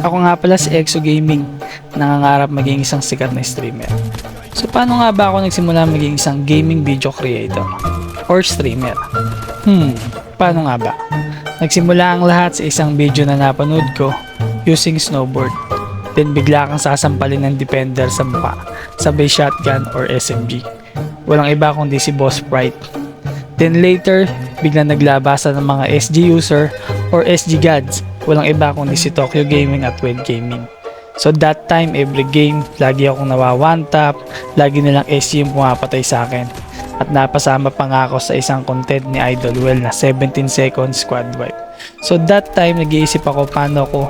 Ako nga pala si Exo Gaming, nangangarap maging isang sikat na streamer. So paano nga ba ako nagsimula maging isang gaming video creator or streamer? Paano nga ba? Nagsimula ang lahat sa isang video na napanood ko using snowboard. Then bigla kang sasampalin ng Defender sa mukha, sabay shotgun or SMG. Walang iba kundi si Boss Sprite. Then later, biglang naglabasan ng mga SG user or SG gods. Walang iba kundi si Tokyo Gaming at Wed Gaming. So that time, every game, lagi akong nawa one tap, lagi nilang SG yung pumapatay sa akin. At napasama pa nga ako sa isang content ni Idol Well na 17 seconds squad wipe. So that time, nag-iisip ako paano ako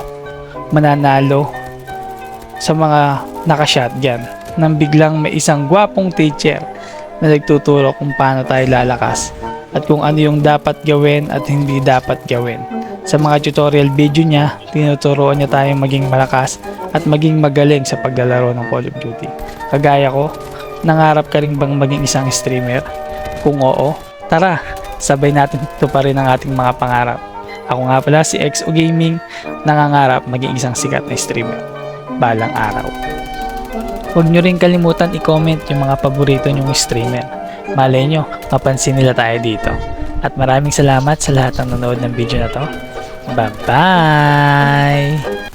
mananalo sa mga naka-shotgun. Nang biglang may isang gwapong teacher na nagtuturo kung paano tayo lalakas at kung ano yung dapat gawin at hindi dapat gawin. Sa mga tutorial video niya, tinuturoan niya tayong maging malakas at maging magaling sa paglalaro ng Call of Duty. Kagaya ko, nangarap ka rin bang maging isang streamer? Kung oo, tara, sabay natin tuparin ang ating mga pangarap. Ako nga pala si Exo Gaming, nangangarap maging isang sikat na streamer balang araw. Huwag nyo rin kalimutan i-comment yung mga paborito nyong streamer. Malay nyo, mapansin nila tayo dito. At maraming salamat sa lahat ng nanood ng video na to. Bye-bye!